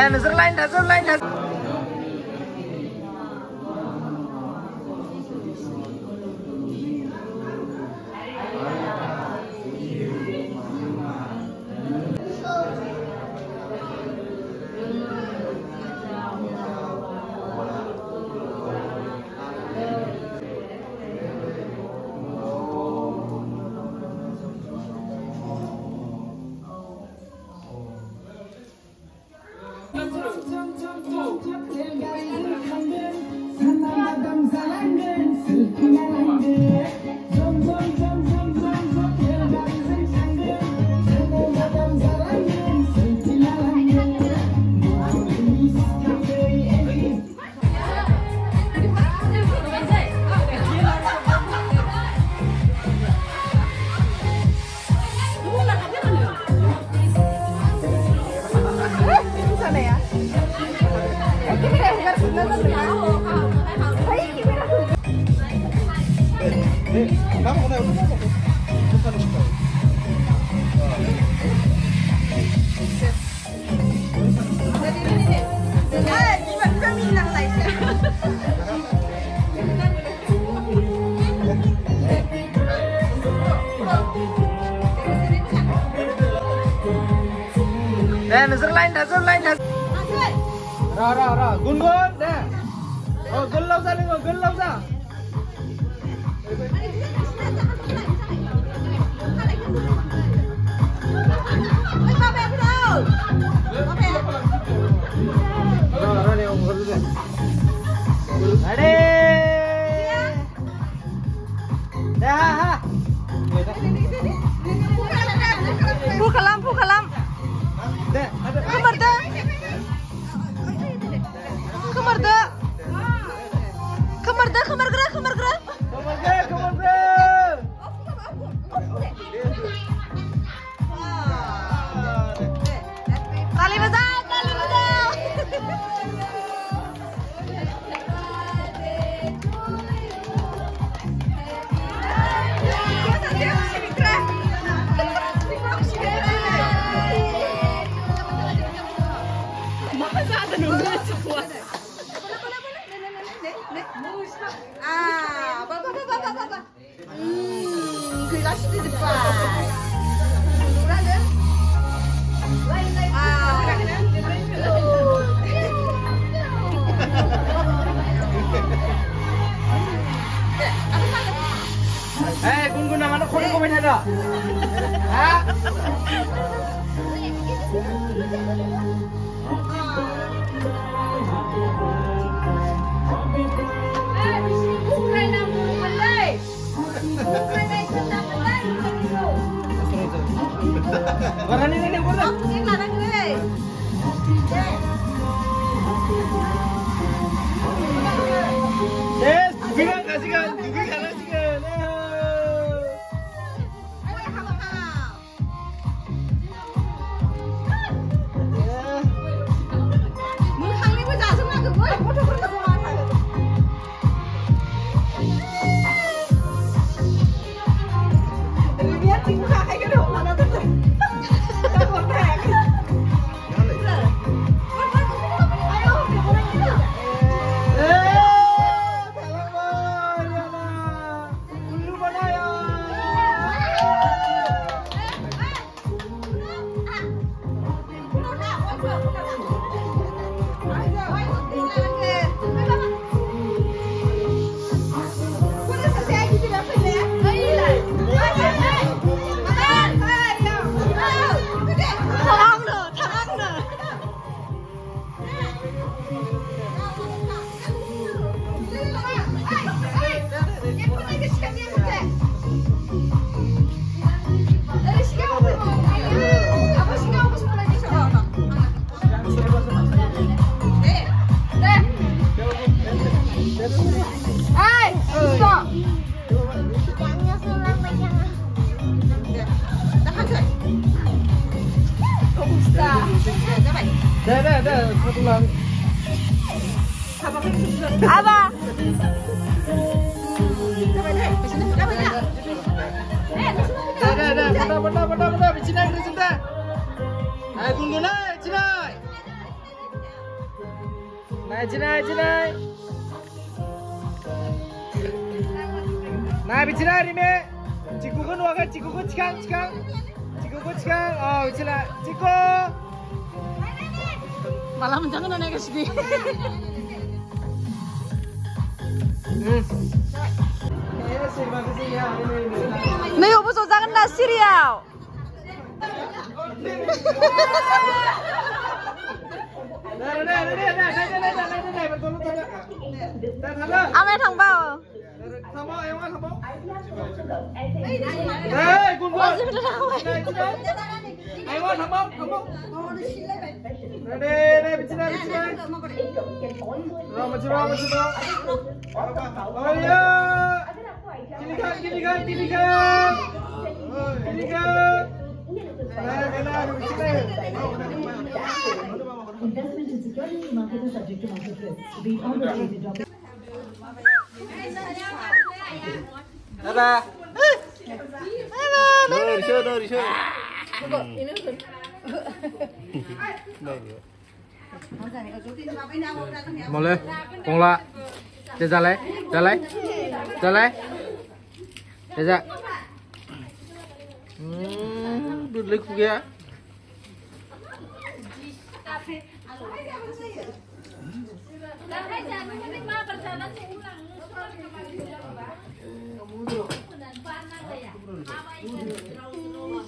nasi lain. Nasi lain. Ra. Gun. Dah. Oh, gelau sa. Kalam. Kamar gerak. Tali besar. Apa. Gelas di depan. Gun mana komen ada? Hah? Warna ini warna. Ini larang deh. Yes, bilang kasih kan. Dah, satu lagi. Apa? Dah, benda, di sini, Ayo, tunggu naik, sini. Jinai. Nah, bicara ini me. Cikukun wakan cikukun cikang. Oh, bicara ciku. Malah menjangan naik ke sini. Nih, apa so jangan nasir ya? Ame thằng bao. Investment in security market is subject to market risks. Read all related documents. Dadah. Risau. Boleh, Pongla. Jalan. Jalan. Duduk ya.